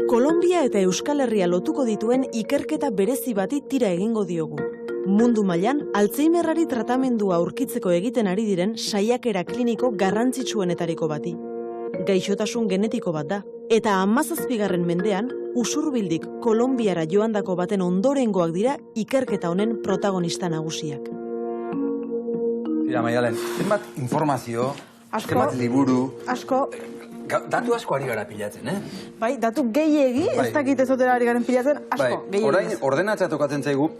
Kolombia eta Euskal Herria lotuko dituen ikerketa berezi bati tira egingo diogu. Mundu mailan Alzheimerrari tratamendua aurkitzeko egiten ari diren saiakera kliniko garrantzitsuenetariko bati. Gaixotasun genetiko bat da, eta 17. mendean usurbildik Kolonbiara joandako baten ondorengoak dira ikerketa honen protagonista nagusiak. Tira, Maialen, zenbat informazio, zenbat liburu... Asko. Datu asko ari gara pilatzen, Bai, datu gehiegi, ez dakit ez dutela ari garen pilatzen, asko, gehiegi. Orain, ordenatzea tokatzen zaigu,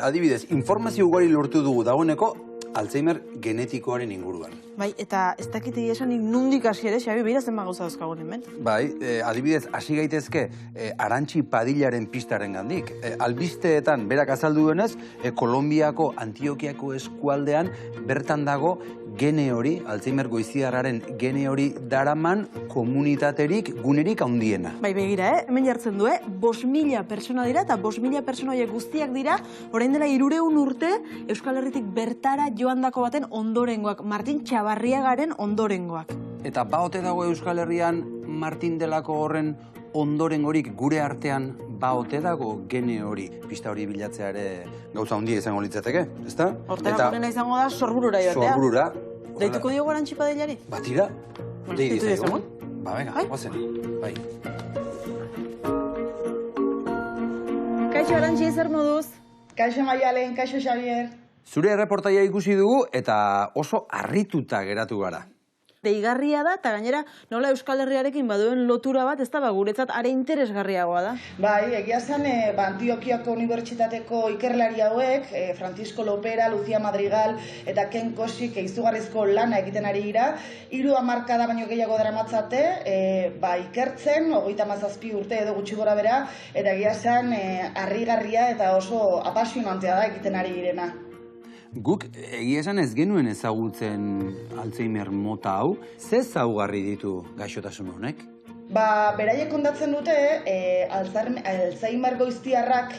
adibidez, informazio ugari lortu dugu dagoeneko Alzheimer genetikoaren inguruan. Bai, eta ez dakit esanik nundik hasi ere, Xabi, beira zenbat gauza dauzkagun hemen. Bai, adibidez, hasi gaitezke Arantxi Padillaren pistaren gandik. Albisteetan, berak azaldu duenez, Kolonbiako Antiokiako eskualdean bertan dago gene hori, Alzheimer goiziarraren gene hori daraman komunitaterik, gunerik handiena. Bai, begira, hemen jartzen du, 5.000 pertsona dira, eta 5.000 pertsona horiek guztiak dira, orain dela 300 urte, Euskal Herritik bertara joandako baten ondorengoak, Martin Txabarriagaren ondorengoak. Eta baote dago Euskal Herrian Martin delako horren ondorengorik gure artean baote dago gene hori, pista hori bilatzea ere gauza handia izango litzateke, ezta? Hortara gurena izango da sorburura joatea. Sorburura. Deituko diogu Arantxi Padillari? Batira. Deitu dezagun? Ba, venga, guazen. Bai. Kaixo Arantxi, zer moduz? Kaixo Maialen, kaixo Xavier. Zure erreportaia ikusi dugu eta oso harrituta geratu gara. Deigarria da, eta gainera nola Euskal Herriarekin baduen lotura bat, ez da guretzat are interesgarriagoa da. Bai, egia zen Antiokiako Unibertsitateko ikerlari hauek, Francisco Lopera, Lucia Madrigal eta Ken Kosik izugarrizko lana egiten ari dira. 3 hamarkada baino gehiago daramatzate, ikertzen, 37 urte edo gutxi gora bera, eta egia zen harrigarria eta oso apasionantea da egiten ari direna. Guk egia esan ez genuen ezagutzen Alzheimer mota hau, ze ezaugarri ditu gaixotasun honek? Beraiek kontatzen dute, Alzheimer goiztiarrak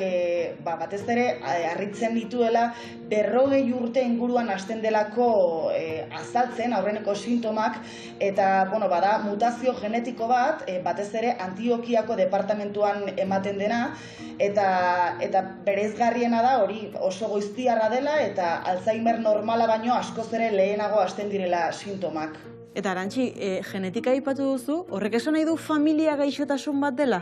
batez ere harritzen dituela 40 urte inguruan hasten delako azaltzen aurreneko sintomak, eta bada mutazio genetiko bat, batez ere Antiokiako departamentuan ematen dena, eta berezgarriena da hori oso goiztiarra dela eta Alzheimer normala baino askoz ere lehenago hasten direla sintomak. Eta Arantxi, genetika aipatu duzu, horrek esan nahi du familia gaixotasun bat dela?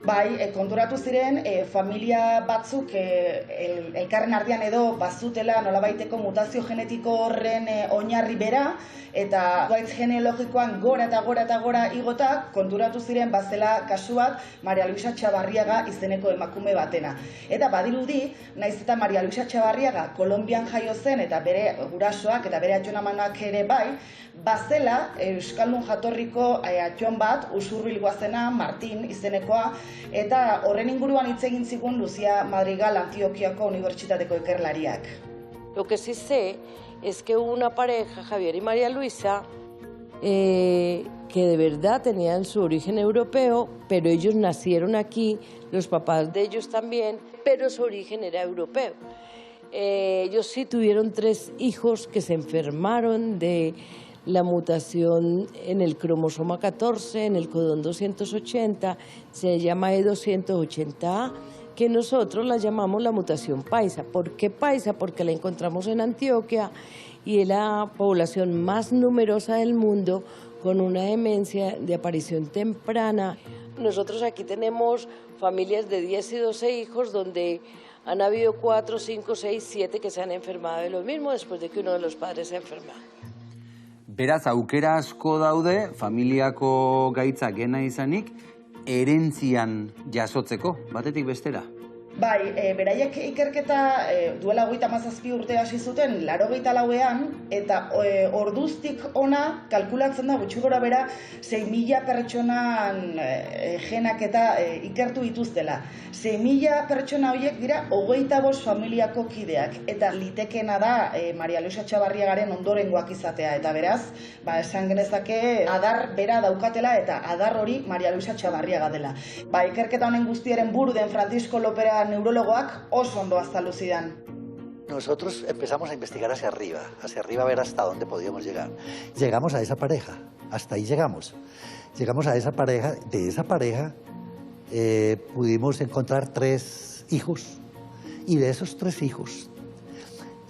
Bai, konturatu ziren, familia batzuk elkarren artean edo bazutela nolabaiteko mutazio genetiko horren oinarri bera, eta gaitz genealogikoan gora eta gora eta gora igota, konturatu ziren bazela kasu bat Maria Luisa Txabarriaga izeneko emakume batena. Eta badirudi, naiz eta Maria Luisa Txabarriaga Kolonbian jaio zen eta bere gurasoak eta bere atxonamanak ere bai, bazela Euskaldun jatorriko atxon bat, usurbilgoa zena, Martin izenekoa, eta horren inguruan hitz egin zigun Lucia Madrigal Antiokiako Unibertsitateko ikerlariak. Lo que sí sé es que hubo una pareja, Javier y María Luisa, que de verdad tenían su origen europeo, pero ellos nacieron aquí, los papás de ellos también, pero su origen era europeo. Ellos sí tuvieron 3 hijos que se enfermaron de la mutación en el cromosoma 14, en el codón 280, se llama E280A, que nosotros la llamamos la mutación paisa. ¿Por qué paisa? Porque la encontramos en Antioquia y es la población más numerosa del mundo con una demencia de aparición temprana. Nosotros aquí tenemos familias de 10 y 12 hijos donde han habido 4, 5, 6, 7 que se han enfermado de lo mismo después de que uno de los padres se ha enfermado. Beraz, aukera asko daude, familiako gaitza gena izanik, herentzian jasotzeko, batetik bestera. Bai, beraiek ikerketa duela 37 urte hasi zuten, 84ean, eta orduztik ona kalkulatzen da gutxi gora bera 6.000 pertsonan genak eta ikertu dituztela. 6.000 pertsona horiek dira 25 familiako kideak, eta litekeena da Maria Luisa Txabarriagaren ondorengoak izatea, eta beraz, esan genezake adar bera daukatela eta adar hori Maria Luisa Txabarriaga dela. Ikerketa honen guztiaren buru den Francisco Lopera neurologoak oso ondo azaldu zidan. Nosotros empezamos a investigar hacia arriba a ver hasta dónde podíamos llegar. Llegamos a esa pareja, hasta ahí llegamos. Llegamos a esa pareja, de esa pareja pudimos encontrar 3 hijos, y de esos 3 hijos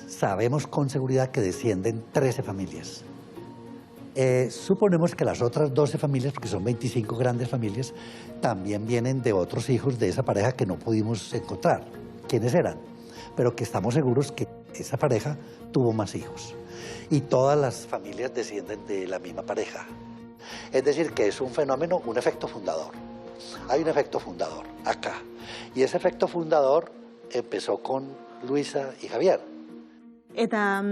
sabemos con seguridad que descienden 13 familias. Suponemos que las otras 12 familias, porque son 25 grandes familias, también vienen de otros hijos de esa pareja que no pudimos encontrar. ¿Quiénes eran? Pero que estamos seguros que esa pareja tuvo más hijos. Y todas las familias descienden de la misma pareja. Es decir, que es un fenómeno, un efecto fundador. Hay un efecto fundador acá. Y ese efecto fundador empezó con Luisa y Javier. Eta,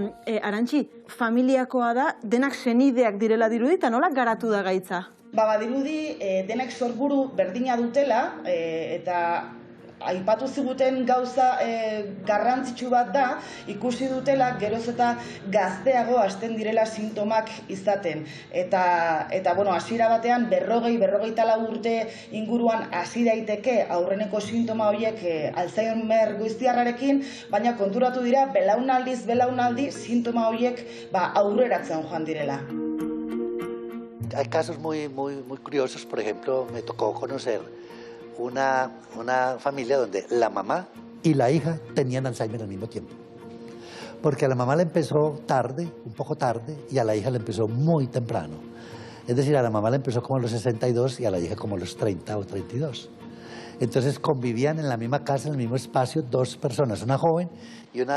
Arantxi, familiakoa da, denak senideak direla dirudi, eta nola garatu da gaitza? Badirudi denek sorburu berdina dutela, eta aipatu ziguten gauza garrantzitsu bat da, ikusi dutela geroz eta gazteago hasten direla sintomak izaten. Eta bueno, hasiera batean 40-44 urte inguruan hasi daiteke aurreneko sintoma horiek Alzheimer goiztiarrarekin, baina konturatu dira belaunaldiz belaunaldi sintoma horiek aurreratzen joan direla. Hay casos muy curiosos. Por ejemplo, me tocó conocer una familia donde la mamá y la hija tenían Alzheimer al mismo tiempo. Porque a la mamá le empezó tarde, un poco tarde, y a la hija le empezó muy temprano. Es decir, a la mamá le empezó como a los 62 y a la hija como a los 30 o 32. Entonces convivían en la misma casa, en el mismo espacio, 2 personas, una joven y un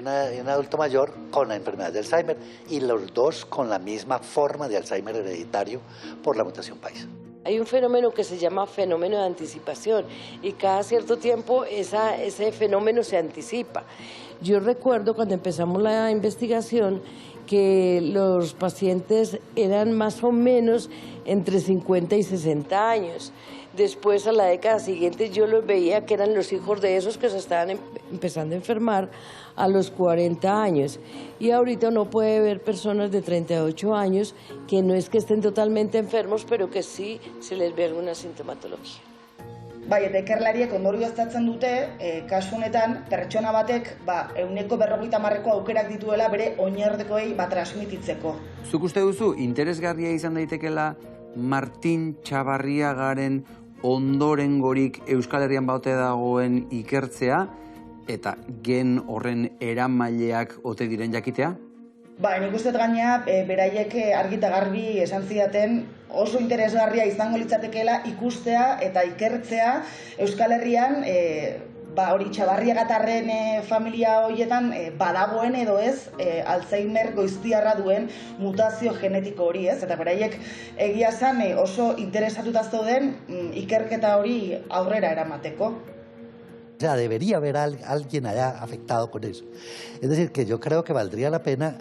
adulto mayor con la enfermedad de Alzheimer, y los 2 con la misma forma de Alzheimer hereditario por la mutación paisa. Hay un fenómeno que se llama fenómeno de anticipación y cada cierto tiempo ese fenómeno se anticipa. Yo recuerdo cuando empezamos la investigación que los pacientes eran más o menos entre 50 y 60 años. Después, a la década siguiente, yo los veía que eran los hijos de esos que se estaban empezando a enfermar a los 40 años. Y ahorita uno puede ver personas de 38 años que no es que estén totalmente enfermos, pero que sí se les ve alguna sintomatología. Bai, eta ikerlariek ondorioztatzen dute, kasu honetan, pertsona batek 150 aukerak dituela bere oinordekoei transmititzeko. Zuk uste duzu, interesgarria izan daitekela Martin Txabarriagaren ondorengorik Euskal Herrian baute dagoen ikertzea eta gen horren eramaileak ote diren jakitea? Nik uste gainea, beraiek argi eta garbi esan zidaten oso interesgarria izango litzatekeela ikustea eta ikertzea Euskal Herrian hori Txabarriagatarren familia horietan badagoen edo ez Alzheimer goiztiarra duen mutazio genetiko hori, ez? Eta beraiek egia esan oso interesatuta zeuden ikerketa hori aurrera eramateko. O sea, debería haber alguien allá afectado con eso. Es decir, que yo creo que valdría la pena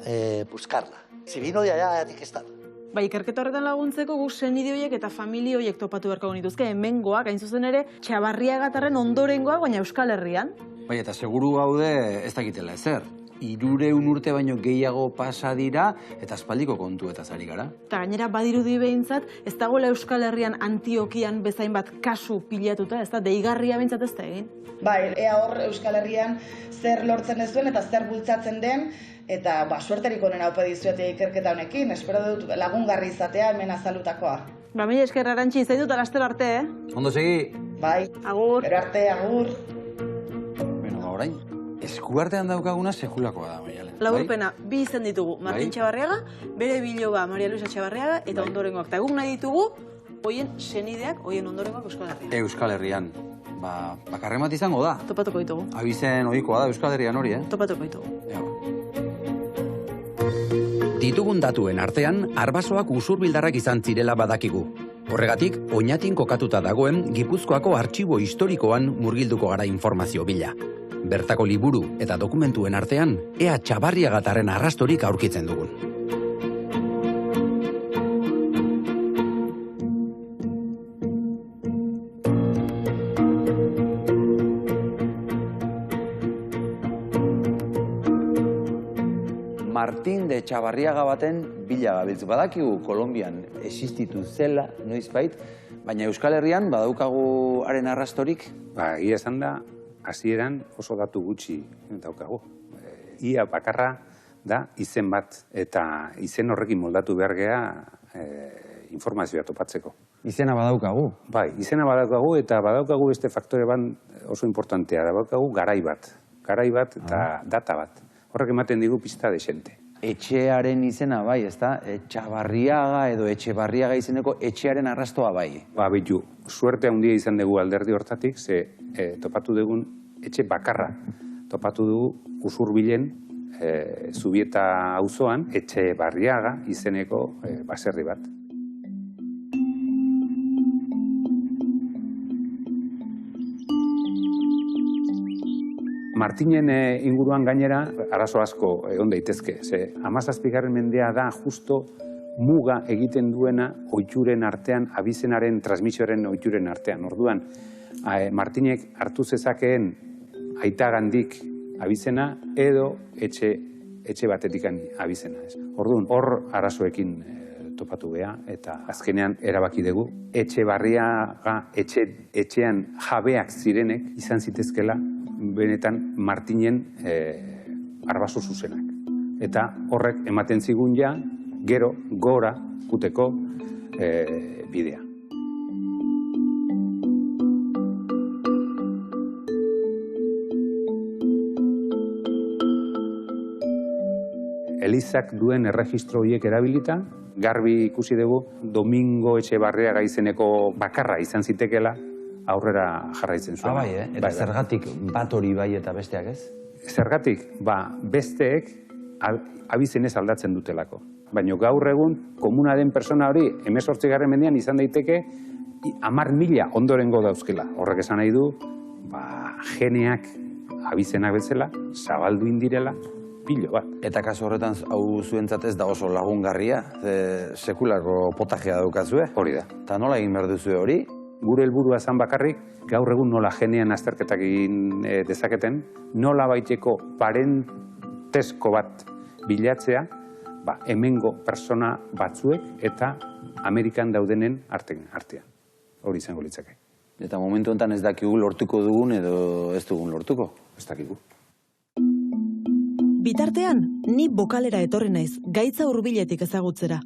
buscarla. Si vino de allá, tiene que estar. Ikerketa horretan laguntzeko guk senide horiek eta familia horiek topatu beharko genituzke, hemengoak, hain zuzen ere, Txabarriagatarren ondorengoak, baina Euskal Herrian. Eta seguru gaude ez dakitela ezer. 300 urte baino gehiago pasa dira eta aspaldiko kontuetaz ari gara. Eta gainera badirudi behintzat, ez dagoela Euskal Herrian Antiokian bezain bat kasu pilatuta, ez da, deigarria behintzat ez da egin. Ea hor Euskal Herrian zer lortzen ez duen eta zer bultzatzen den, eta suerterik onena opa dizuete ikerketa honekin, espero dut lagungarri izatea hemen azalutakoa. Mila esker, Arantxi, zain dut alastero arte, Ondo segi? Bai, agur. gero arte, agur. Beno, orain, eskuartean daukaguna sekulakoa da, Maialen. Laburpena, 2 izen ditugu, Martin Txabarriaga, bere biloba Maria Luisa Txabarriaga, eta ondorengoak. Eta guk nahi ditugu, hoien senideak, hoien ondorengoak Euskal Herrian. Euskal Herrian. Bakarren bat izango da. Topatuko ditugu. Abizen ohikoa da Euskal Herrian hori, Topatuko ditugu. Ditugun datuen artean, arbasoak usurbildarrak izan zirela badakigu. Horregatik, Oñatin kokatuta dagoen Gipuzkoako artxibo historikoan murgilduko gara informazio bila. Bertako liburu eta dokumentuen artean, ea Txabarriagatarren arrastorik aurkitzen dugun. Martin de Txabarriaga baten bila gabiltz. Badakigu Kolonbian existitu zela, noizbait, baina Euskal Herrian badaukagu haren arrastorik? Egia esan da, hasieran oso datu gutxi daukagu. Ia bakarra da izen bat, eta izen horrekin moldatu behar gea informazioa topatzeko. Izena badaukagu. Bai, izena badaukagu eta badaukagu beste faktore bat oso importantea. Badaukagu garai bat eta data bat. Horrek ematen digu pista desente. Etxearen izena bai, ezta? Etxabarriaga edo Etxebarriaga izeneko etxearen arrastoa bai. Bitu, suerte handia izan dugu alderdi hortatik, ze topatu dugun etxe bakarra. Topatu dugu Usurbilen, Zubieta auzoan, Etxebarriaga izeneko baserri bat. Martinen inguruan gainera arazo asko egon daitezke. Ze 17. mendea da justo muga egiten duena ohituren artean, abizenaren transmisioaren ohituren artean. Orduan, Martinek hartu zezakeen aitagandik abizena edo etxe batetik abizena. Orduan, hor arazoekin topatu beha eta azkenean erabaki dugu Etxebarriaga etxean jabeak zirenek izan zitezkela benetan Martinen arbaso zuzenak. Eta horrek ematen zigun ja, gero, gora, kuteko bidea. Elizak duen erregistro horiek erabilita, garbi ikusi dugu Domingo Etxebarriaga izeneko bakarra izan zitekela, aurrera jarraitzen zuen. Bai, eta zergatik bat hori bai eta besteak ez? Zergatik, besteek abizenez aldatzen dutelako. Baina gaur egun, komuna den persona hori, 18. mendean izan daiteke, 10.000 ondorengo dauzkela. Horrek esan nahi du, geneak abizenak bezala, zabaldu indirela, pilo bat. Eta kasu horretan hau zuentzat ez da oso lagungarria, sekulako potajea daukazue. Hori da. Eta nola egin behar duzue hori? Gure helburua zan bakarrik, gaur egun nola genean azterketak egin dezaketen, nola baiteko parentesko bat bilatzea, hemengo persona batzuek eta Amerikan daudenen artean. Hori izango litzake. Eta momentu honetan ez dakigu lortuko dugun edo ez dugun lortuko? Ez dakigu. Bitartean, ni bokalera etorri naiz, gaitza hurbiletik ezagutzera.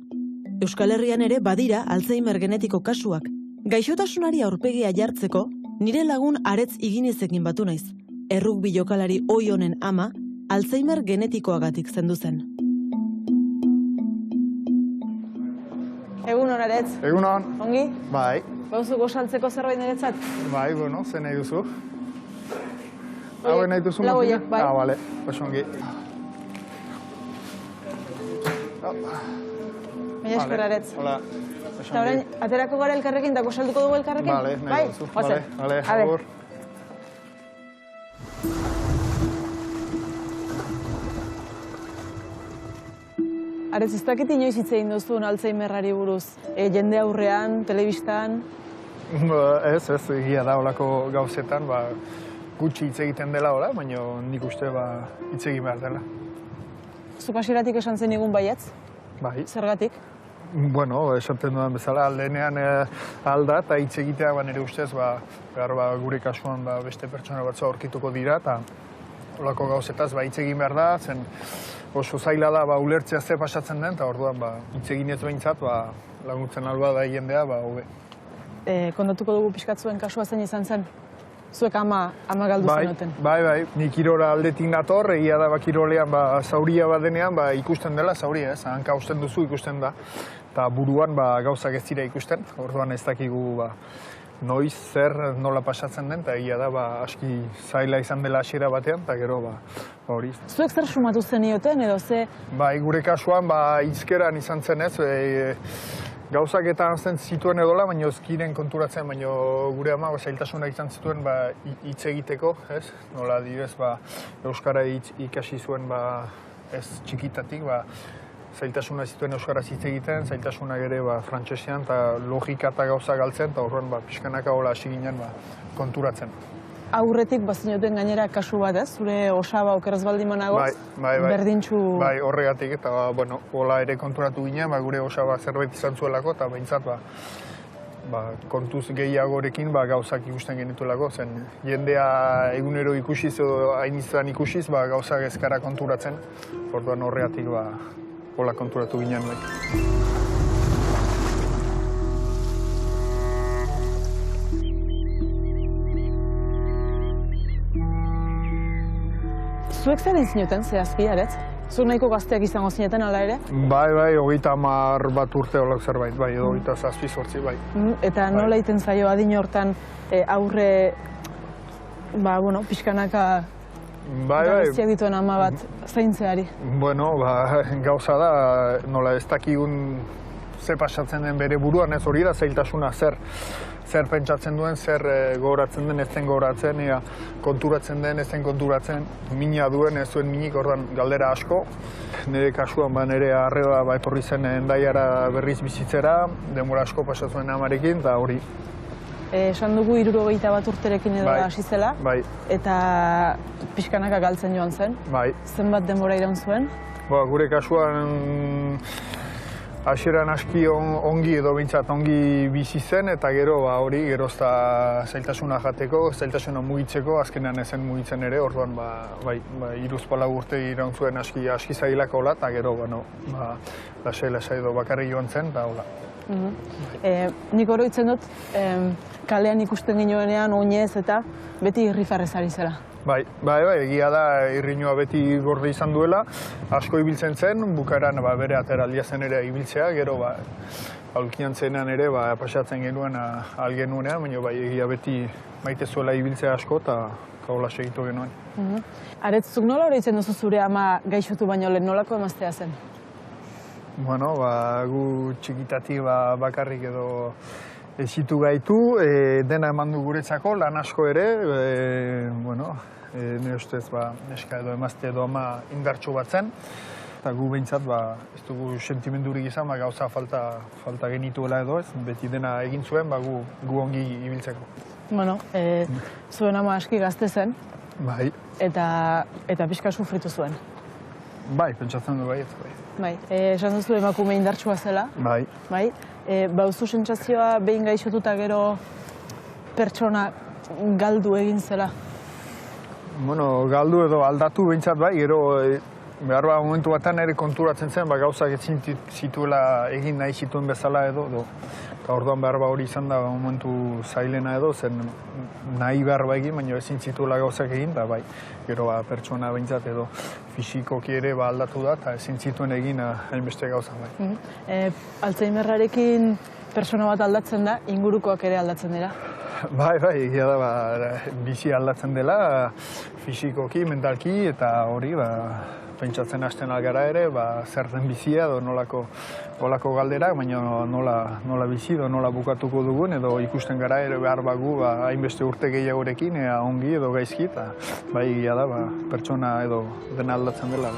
Euskal Herrian ere badira Alzheimer genetiko kasuak. Gaixotasunari aurpegia jartzeko, nire lagun Aretz Iginizekin batu naiz. Errugbi jokalari ohi honen ama, Alzheimer genetikoagatik zendu zen. Egun hon, Aretz. Egun hon. Ongi? Bai. Bauzu gosaltzeko zerbait niretzat? Bai, bueno, zen nahi duzu. Hau nahi duzu? Lau horiek, bai. Bale, oso ongi. Baina esker, Aretz. Hola. Eta orain, aterako gara elkarrekin, dako salduko dugu elkarrekin? Bale, nahi duzu. Bale, agur. Aretz, ez dakit inoiz hitz egin duzun Alzheimerrari buruz? Jende aurrean, telebistan? Ez, egia da olako gauzetan, gutxi hitz egiten dela hola, baina nik uste hitz egin behar dela. Zuk hasieratik esan zen egun baietz? Bai. Zergatik? Bueno, esaten dudan bezala, aldenean alda eta hitz egitea nire ustez, gure kasuan beste pertsona batzu aurkituko dira, eta olako gauzetaz hitz egin behar da, zen oso zaila da ulertzea ze pasatzen den, eta orduan hitz egin ez behintzat, laguntzen alba da jendea, hobe. Kontatuko dugu pixkat zuen kasua zen izan zen? Zuek ama galdu zenuten? Bai, ni kirora aldetik nator, egia da kirolean zauria badenean ikusten dela, zauria ez, hanka usten duzu ikusten da, eta buruan gauzak ez dira ikusten, orduan ez dakigu noiz, zer, nola pasatzen den, eta egia da aski zaila izan dela hasiera batean, eta gero hori. Zuek zer sumatu zenioten edo ze? Bai, gure kasuan hizkeran izan zen ez, gauzak eta antzen zituen edola, baina ezkiren konturatzen, baina gure ama zailtasunak izan zituen hitz egiteko, ez? Nola direz, euskara ikasi zuen ez txikitatik, zailtasuna zituen euskaraz hitz egiten, zailtasunak ere frantsesean, eta logika eta gauza galtzen, eta horren pixkanaka hola hasi ginen konturatzen. Aurretik bazinuten gainera kasu bat, ez? Zure osaba okeraz baldin managoz, berdintxu... Bai, horregatik, eta hola ere konturatu ginen, gure osaba zerbait izan zuelako, eta behintzat, kontuz gehiagorekin gauzak ikusten genituelako, zen jendea egunero ikusiz edo hain izan ikusiz, gauzak ezkara konturatzen, orduan horregatik hola konturatu ginen. Zuek zer egin zinuten, zehazki, aretz? Zuek nahiko gazteak izango zineten, ala ere? Bai, 30 urte olak zerbait, bai, edo 27, bai. Eta nola egiten zaio adin hortan aurre, pixkanaka gabeziak dituen ama bat zaintzeari? Bueno, gauza da, nola ez dakigun ze pasatzen den bere buruan, ez hori da zailtasuna zer pentsatzen duen, zer gogoratzen den, ez den gogoratzen, konturatzen den, ez den konturatzen, mina duen, ez duen minik, ordan galdera asko. Nire kasuan, nire arreba etorri zen Hendaiara berriz bizitzera, denbora asko pasatzen amarekin, eta hori. Esan dugu 61 urterekin edo hasi zela, eta pixkanaka galtzen joan zen. Zenbat denbora iraun zuen? Gure kasuan hasieran aski ongi edo behintzat ongi bizi zen, eta gero hori gerozta zailtasuna jateko, zailtasuna mugitzeko, azkenean ezen mugitzen ere, orduan 3-4 urte iraun zuen aski zailako hola, eta gero lasai edo bakarri joan zen, eta hola. Nik oroitzen dut, kalean ikusten ginoenean oinez eta beti irrifarrez ari zela. Bai, egia da irriñoa beti gorde izan duela, asko ibiltzen zen, bukaeran bere ateraldia zen ere ibiltzea, gero aulkian zenean ere pasatzen genuen algenuenean, baina egia beti maite zuela ibiltzea asko eta hola segitu genuen. Aretzuk nola oroitzen duzu zure ama gaixotu baino lehen, nolako emaztea zen? Bueno, gu txikitatik bakarrik edo ezitu gaitu, dena eman du guretzako, lan asko ere, nire ustez neska edo emazte edo ama indartsu bat zen, eta gu behintzat ez dugu sentimendurik izan, gauza falta genituela edo ez, beti dena egin zuen, gu ongi ibiltzeko. Bueno, zuen ama aski gazte zen, eta pixka sufritu zuen. Bai, pentsatzen du baiet. Bai, esan duzu emakume indartsua zela. Bai. Bauzu sentsazioa behin gaixotuta gero pertsona galdu egin zela? Bueno, galdu edo aldatu behintzat bai, gero behar momentu batan ere konturatzen zen, gauzak ezin zituela egin nahi zituen bezala edo. Eta orduan behar hori izan da momentu zailena edo, zen nahi behar egin, baina ezin zituela gauzak egin, eta bai, gero pertsona behintzat edo fisikoki ere aldatu da, eta ezin zituen egin hainbeste gauza bai. Alzheimerrarekin pertsona bat aldatzen da, ingurukoak ere aldatzen dira? Bai, egia da, bizi aldatzen dela, fisikoki, mentalki, eta hori, pentsatzen hasten algara ere, zer den bizia edo nolako galdera, baina nola bizi edo nola bukatuko dugun, edo ikusten gara ere behar bagu hainbeste urte gehiagorekin, ongi edo gaizki, eta bai egia da, pertsona edo dena aldatzen dela.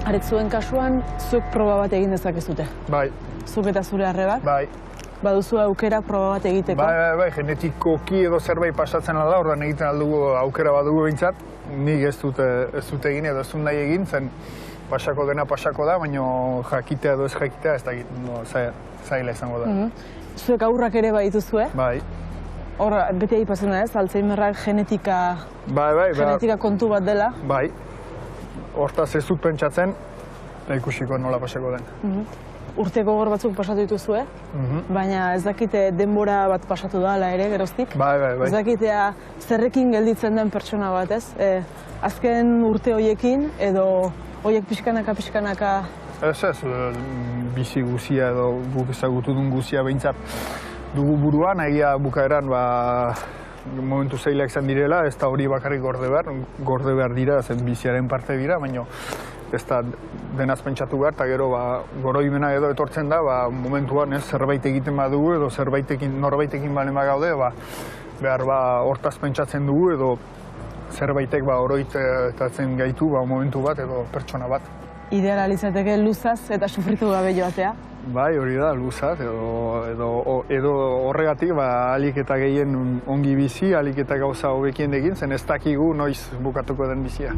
Aretzuen kasuan, zuk proba bat egin dezakezute? Bai. Zuk eta zure arrebak? Bai. Baduzu aukera proba bat egiteko? Bai, genetikoki edo zerbait pasatzen alda, ordan egiten aldugu aukera badugu behintzat. Nik ez dut egin edo ez dut nahi egin, zen pasako dena pasako da, baina jakitea edo ez jakitea ez da zaila izango da. Zuek aurrak ere baituzue? Bai. Hor, beti aipatzen da ez, Alzheimerrak genetika kontu bat dela? Bai. Hortaz ez dut pentsatzen, eta ikusiko nola pasako den. Urte gogor batzuk pasatu dituzue, baina ez dakite denbora bat pasatu da, ere, geroztik? Bai. Ez dakitea zerrekin gelditzen den pertsona bat, ez? Azken urte hoiekin, edo hoiek pixkanaka... Ez, bizi guzia edo guk ezagutu duen guzia behintzat dugu buruan, egia bukaeran momentu zailak izan direla, ez da hori bakarrik gorde behar dira, zen biziaren parte dira, baina ez da denaz pentsatu behar, eta gero goroimena edo etortzen da, momentuan zerbait egiten badugu edo norbaitekin balen bagaude, behar hortaz pentsatzen dugu edo zerbaitek oroitatzen gaitu momentu bat edo pertsona bat. Ideala izateke luzaz eta sufritu gabe joatea? Bai, hori da, luzaz, edo horregatik ahalik eta gehien ongi bizi, ahalik eta gauza hobekien egin, zen ez dakigu noiz bukatuko den bizia.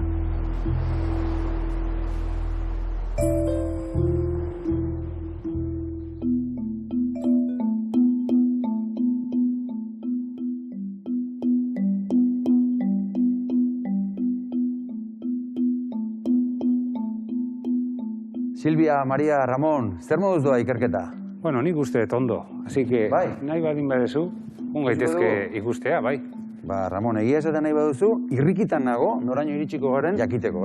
Silvia, Maria, Ramon, zer moduz doa ikerketa? Bueno, nik uste dut ondo. Así que, nahi badin badezu, gaitezke ikustea, bai. Ba, Ramon, egia esaten nahi baduzu, irrikitan nago, noraino iritsiko garen jakiteko,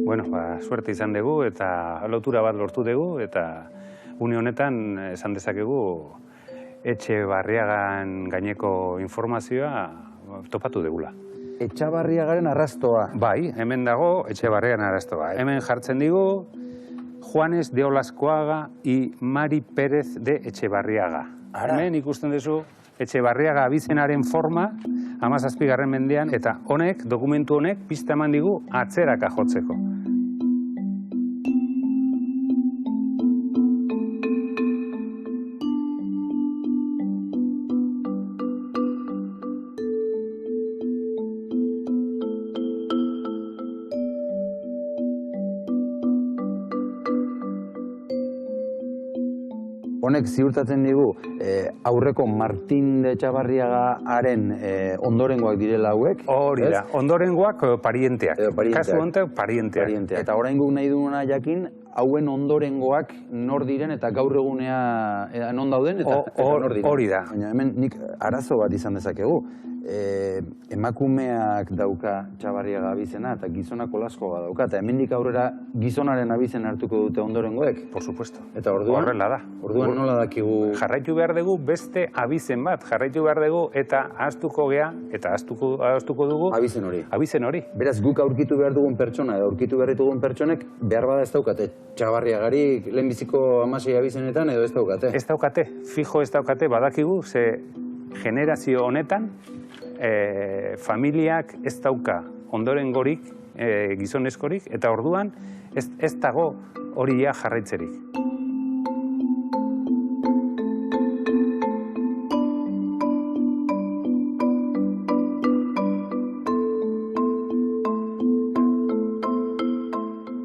Bueno, suerte izan dugu eta lotura bat lortu dugu eta une honetan esan dezakegu Etxebarriagan gaineko informazioa topatu degula. Etxebarriagaren arrastoa. Bai, hemen dago Etxebarriagan arrastoa. Hemen jartzen digu Juanes de Olascoaga y Mari Pérez de Etxebarriaga. Hemen ikusten duzu Etxebarriaga abizenaren forma 17. mendean eta honek, dokumentu honek, pista eman digu atzeraka jotzeko. Honek ziurtatzen digu aurreko Martin de Etxebarriagaren ondorengoak direla hauek. Hori da, ondorengoak parienteak. Kasu honetan parienteak. Eta orain guk nahi duguna jakin, hauen ondorengoak nor diren eta gaur egunea non dauden eta nor diren. Hori da. Baina hemen nik arazo bat izan dezakegu. Emakumeak dauka Etxebarriaga abizena eta gizonak Olaskoaga dauka. Eta hemendik aurrera gizonaren abizena hartuko dute ondorengoek. Por supuesto. Eta orduan? Horrela da. Orduan nola dakigu? Jarraitu behar dugu beste abizen bat. Jarraitu behar dugu eta ahaztuko gea eta ahaztuko dugu abizen hori. Abizen hori. Beraz, guk aurkitu behar dugun pertsona edo aurkitu behar ditugun pertsonek behar bada ez daukate Etxebarriagarik lehenbiziko 16 abizenetan edo ez daukate? Ez daukate. Fijo ez daukate badakigu ze generazio honetan familiak ez dauka ondorengorik, gizonezkorik, eta orduan ez dago hori jarraitzerik.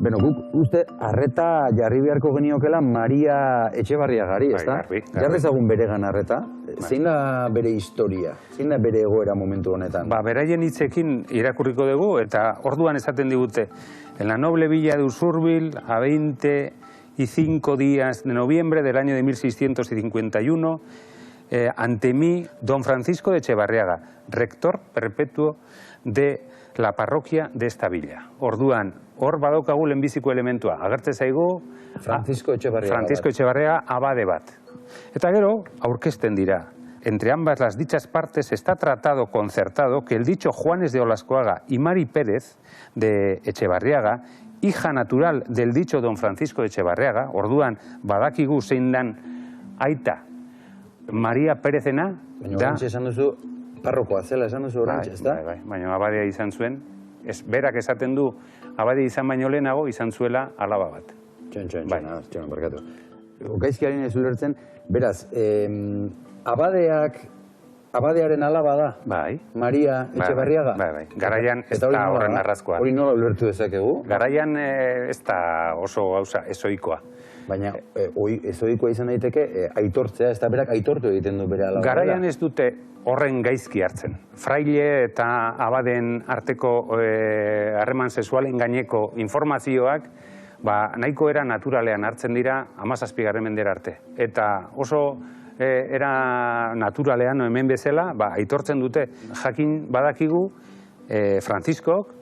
Beno, guk uste arreta jarri beharko geniokela Maria Etxebarriagari, ez da? Jarrezagun beregan arreta. Zein da bere historia? Zein da bere egoera momentu honetan? Beraien hitzekin irakurriko dugu eta orduan esaten digute en la noble villa de Usurbil a 25 días de noviembre del año de 1651 ante mí don Francisco de Etxebarriaga, rector perpetuo de la parroquia de esta villa. Orduan, hor badaukagu lehenbiziko elementua. Agertzen zaigu Francisco Etxebarriaga abade bat. Eta gero, aurkezten dira. Entre ambas las dichas partes está tratado concertado que el dicho Juanes de Olascoaga y Mari Pérez de Etxebarriaga, hija natural del dicho don Francisco de Etxebarriaga, orduan badakigu zein dan aita Maria Pérezena, da... Baina esan duzu, parrokoa zela esan duzu orantxe, ez da? Bai, baina abadea izan zuen, berak esaten du, abadea izan baino lehenago izan zuela alaba bat. Txon, barkatu. Gaizkiaren ez ulertzen, beraz, abadearen alaba da, Maria Etxebarriaga. Bai, garaian ez da horren arrazkoa. Hori nola ulertu dezakegu? Garaian ez da oso gauza ezoikoa. Baina ezoikoa izan daiteke aitortzea, ez da berak aitortu egiten du bere alaba. Garaian ez dute horren gaizki hartzen. Fraile eta abaden arteko harreman sexualen gaineko informazioak nahiko era naturalean hartzen dira 17. mendera arte. Eta oso era naturalean hemen bezala, aitortzen dute jakin badakigu Franziskok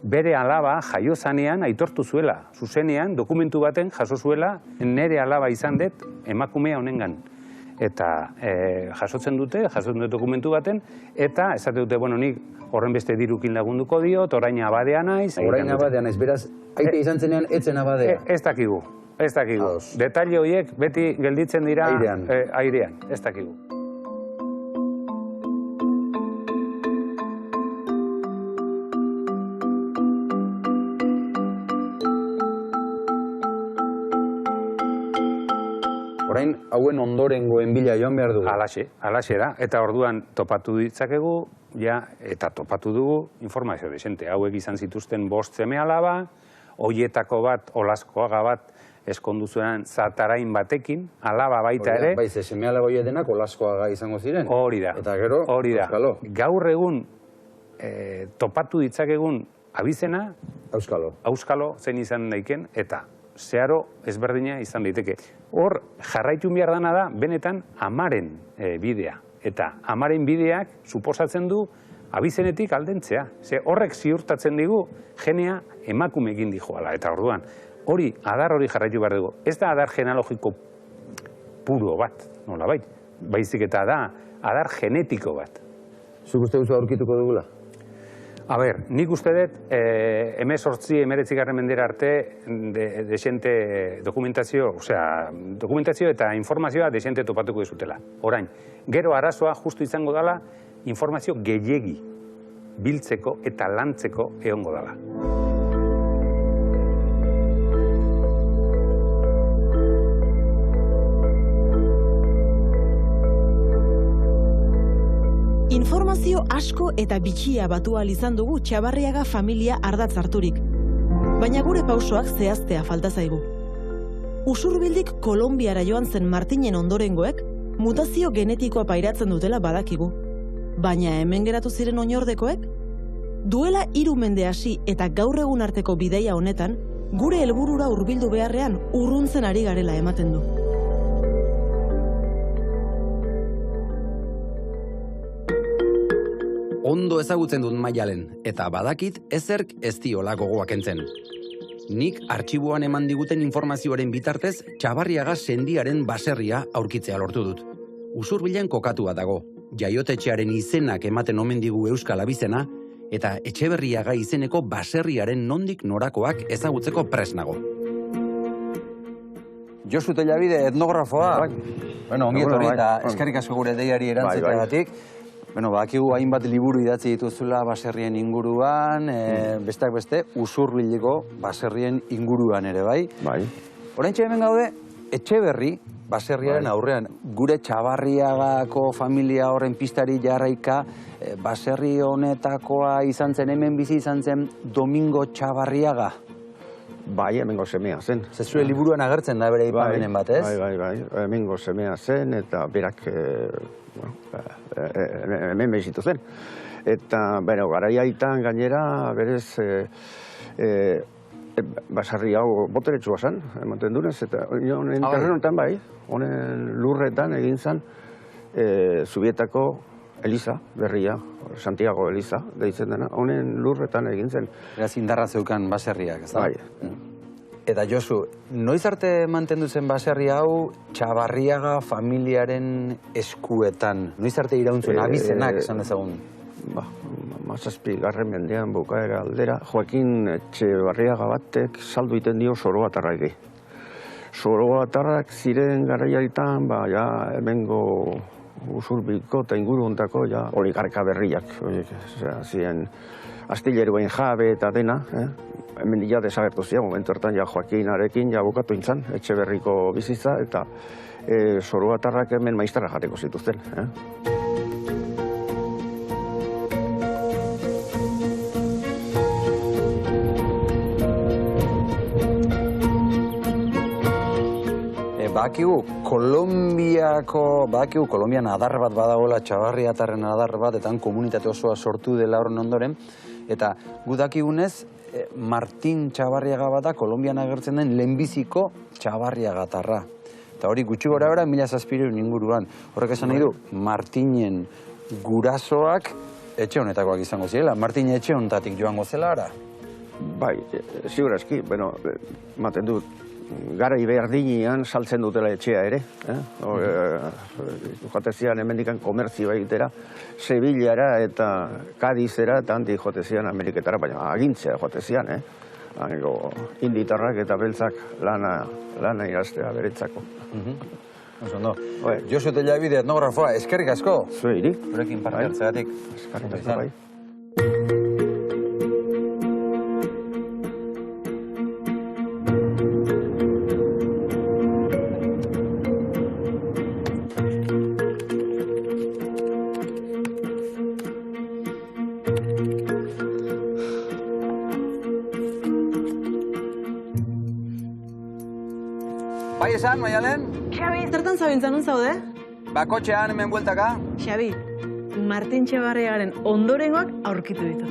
bere alaba jaio zanean aitortu zuela. Zuzenean dokumentu baten jaso zuela nere alaba izan dut emakumea honengan. Eta jasotzen dute dokumentu baten, eta esate dute, bueno, nik horren beste dirukin lagunduko diot, orain abadea naiz. Orain abadea naiz, beraz, aite izan zenean etzen abadea. Ez dakigu. Detaile horiek beti gelditzen dira airean. Ez dakigu. Orain, hauen ondorengoen bila joan behar dugu. Alaxe da. Eta orduan topatu ditzakegu, eta topatu dugu informazio desente. Hauek izan zituzten 5 seme alaba, hoietako bat, Olaskoaga bat, eskondu zuen zatarain batekin, alaba baita ere. Bai, ze seme alaba horiek denak olaskoaga izango ziren. Hori da. Eta gero, Auskalo. Gaur egun topatu ditzakegun abizena, Auskalo zen izan daiken, eta zeharo ezberdina izan daiteke. Hor, jarraitu behar dana da, benetan, amaren bidea. Eta amaren bideak suposatzen du abizenetik aldentzea. Ze horrek ziurtatzen digu genea emakumeekin dijoala. Eta orduan, hori, adar hori jarraitu behar dugu. Ez da adar genealogiko puro bat, nolabait. Baizik eta da adar genetiko bat. Zuk uste duzu aurkituko dugula? A ber, nik uste dut, 19 mendera arte desente dokumentazio eta informazioa desente topatuko dizutela. Orain, gero arazoa justu izango dela informazio gehiegi biltzeko eta lantzeko egongo dela. Informazio asko eta bitxia batu ahal izan dugu Txabarriaga familia ardatz harturik. Baina gure pausoak zehaztea falta zaigu. Usurbildik Kolonbiara joan zen Martinen ondorengoek mutazio genetikoa pairatzen dutela badakigu. Baina hemen geratu ziren oinordekoek? Duela 3 mende hasi eta gaur egun arteko bidaia honetan, gure helburura hurbildu beharrean urruntzen ari garela ematen du. Ondo ezagutzen dut Maialen, eta badakit ezerk ez diola gogoak entzen. Nik artxiboan eman diguten informazioaren bitartez Txabarriaga sendiaren baserria aurkitzea lortu dut. Usurbilen kokatua dago, jaiotetxearen izenak ematen omen digu euskal abizena, eta Etxeberriaga izeneko baserriaren nondik norakoak ezagutzeko presnago. Josu Tellabide, etnografoa. Bueno, ongi etorri eta eskerrik asko gure deiari erantzeteagatik. Bueno, bakigu hainbat liburu idatzi dituzula baserrien inguruan, besteak beste, Usurbiliko baserrien inguruan ere, bai? Bai. Oraintxe hemen gaude, Etxeberri baserriaren aurrean. Gure Txabarriagako familia horren pistari jarraika, baserri honetakoa izan zen, hemen bizi izan zen Domingo Txabarriaga. Bai, hemengo semea zen. Zezue liburuan agertzen da bere ipamenen bat, ez? Bai, hemengo semea zen, eta berak hemen behizitu zen. Eta, garaiaitan gainera, berez, basarri hau boteretsua zen, ematen dunez, eta honen terrenotan bai, honen lurretan egin zen Zubietako Eliza, berria, Santiago Eliza, deitzen dena, honen lurretan egin zen. Beraz indarra zeukan baserriak, ez da? Bai. Eta Josu, noiz arte mantendu zen baserri hau Txabarriaga familiaren eskuetan? Noiz arte irauntzuen abizenak esan ezagun? Mazazpigarren mendean bukaera aldera, Joakin Etxebarriaga batek saldu iten dio Zoroatarrari. Zoroatarrak ziren garaiaitan, hemengo Usurbiko eta inguru hontako oligarka berriak. Ziren astileruen jabe eta dena, hemen dira desagertu ziren, momentu hartan Joakinarekin bukatu intzan, Etxeberriko bizitza, eta Zoroatarrak hemen maiztara jateko zituzten. Bakigu, Kolonbian adar bat badagoela, Txabarriatarren adar bat, eta komunitate osoa sortu dela horren ondoren, eta gudakigunez, Martin Txabarriaga bat da, Kolonbian agertzen den lehenbiziko Txabarriagatarra. Eta hori gutxi gora bera, 1700 inguruan. Horrek esan nahi du, Martinen gurasoak etxe honetakoak izango zirela. Martin etxe honetatik joango zela ara? Bai, ziurazki, maten dut, garai berdinean saltzen dutela etxea ere. Jotezian hemendikan komertzioa egitera, Sevillara eta Kadizera eta handik jotezian Ameriketara, baina agintzea jotezian. Inditarrak eta beltzak lana iraztea beretzako. Josu Tellabide, etnografoa, eskerrik asko. Zueiri. Zurekin parte hartzegatik. Eskerrik asko, bai. Bai esan, Maialen? Xabi, zertan zabiltzan nun zaude? Bakotxean hemen bueltaka? Xabi, Martin Etxebarriagaren ondorengoak aurkitu ditut.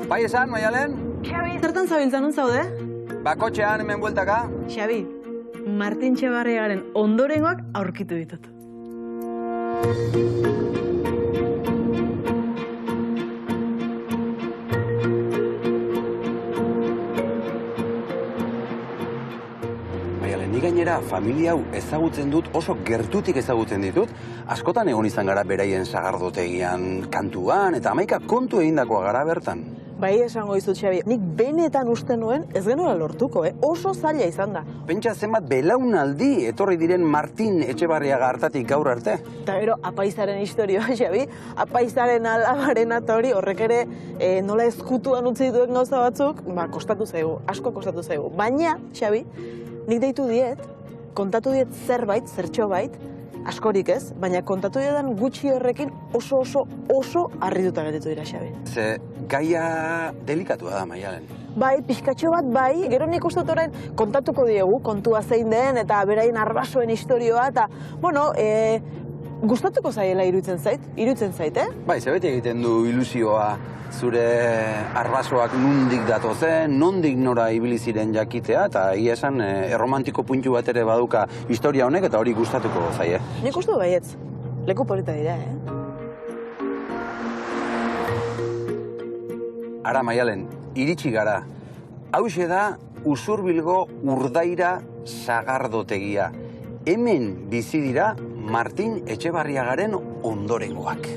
Bai esan, Maialen? Xabi, zertan zabiltzan nun zaude? Bakotxean hemen bueltaka? Xabi, Martin Etxebarriagaren ondorengoak aurkitu ditut. Maialen, ni gainera familia hau ezagutzen dut, oso gertutik ezagutzen ditut. Askotan egon izan gara beraien sagardotegian kantuan, eta hamaika kontu egindakoa gara bertan. Bai, esango dizut, Xabi, nik benetan uste nuen ez genuela lortuko, oso zaila izan da. Pentsa zenbat belaunaldi etorri diren Martin Etxebarriaga hartatik gaur arte. Eta gero, apaizaren historioa, Xabi, apaizaren alabaren atori horrek ere nola ezkutuan utzi dituen gauza batzuk, kostatu zaigu, asko kostatu zaigu. Baina, Xabi, nik deitu diet, kontatu diet zerbait, zertxo bait, askorik ez, baina kontatu dietan gutxi horrekin oso harrituta gelditu dira, Xabi. Ze gaia delikatua da, Maialen. Bai, pixkatxo bat bai, gero nik uste dut orain kontatuko diegu, kontua zein den, eta beraien arbasoen historioa, eta, bueno, gustatuko zaiela iruditzen zait, Bai, zebeti egiten du ilusioa zure arbasoak nondik datozen, nondik nora ibili ziren jakitea, eta egia esan erromantiko puntu bat ere baduka historia honek, eta hori gustatuko zaie. Nik uste du baietz, leku polita dira, Ara, Maialen, iritsi gara. Hauxe da Usurbilgo Urdaira sagardotegia. Hemen bizi dira Martin Etxebarriagaren ondorengoak.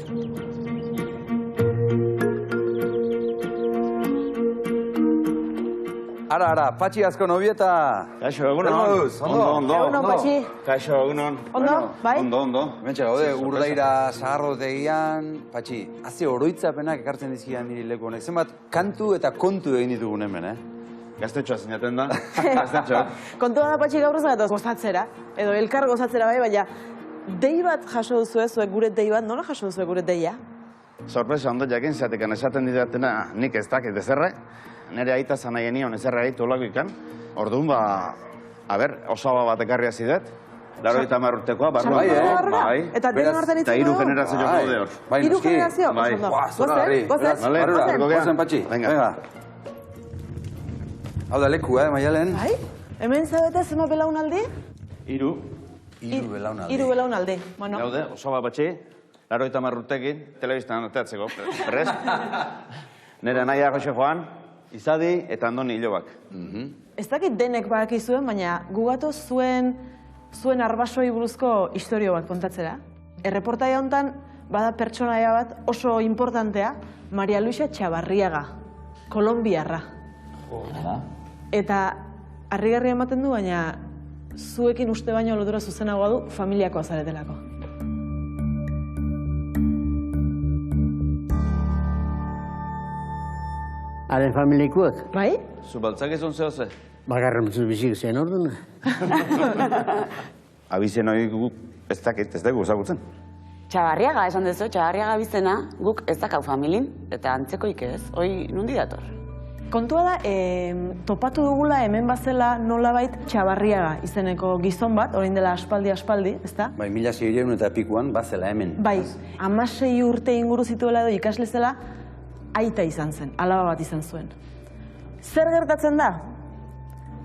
Ara, Patxi asko nobieta. Kaixo, egunon. Ondo. Egunon, Patxi. Kaixo, egunon. Ondo, bai? Ondo. Mentxe, gaude, Urdaira sagardotegian, Patxi, haze oroitzapenak ekartzen dizkidan niri leku honek. Zenbat kantu eta kontu egin ditugun hemen, Gaztetxoa zinaten da. Gaztetxoa. Kontua da, Patxi, gaur ez gatoz gozatzera, edo elkar gozatzera bai, baina dei bat jaso duzu zuek gure dei bat, nola jaso duzu gure deia? Sorpresa ondo jakin zatekan esaten didatena nik ez dakit ezerre. Nere aita zanaien nion ezerre gaitu olako ikan. Orduan, osaba bat ekarria zidet. 80 urtekoa, barruan dago. Bai. Eta denon artean Eta 3 generazio daude hor. Bai, 3 generazio? Bai. Gozen? Gozen, Patxi. Venga. Hau da leku, Maialen? Bai? Hemen zabete zema belaunaldi? 3. 3 belaunaldi. 3 belaunaldi. Bueno. Gaude, osaba batxi, 80 urtekin, telebistan ateatzeko. Prest? Nere naia Jose Joan, Izadi eta Andoni Ilobak. Ez dakit denek badakizuen, baina gugatu zuen arbasoi buruzko historio bat kontatzera. Erreportaia honetan bada pertsonaia bat oso importantea, Maria Luisa Etxebarriaga, kolombiarra. Eta harrigarria ematen du, baina zuekin uste baino lotura zuzenagoa du familiakoa zaretelako. Haren familikoak? Bai? Zu baltzak ezun zehoze? Bagarra mutzuz bizik zen orduan. Abizen hori guk ez dakit, ez dugu ezagutzen. Txabarriaga esan dezu, Txabarriaga bizena guk ez dakau familin, eta antzekoik ez, hoi nundi dator. Kontua da, topatu dugula hemen bazela nolabait Txabarriaga izeneko gizon bat, orain dela aspaldi, ezta? Bai, 1600 eta pikuan bazela hemen. Bai, 16 urte inguru zituela edo ikasle zela, aita izan zen, alaba bat izan zuen. Zer gertatzen da?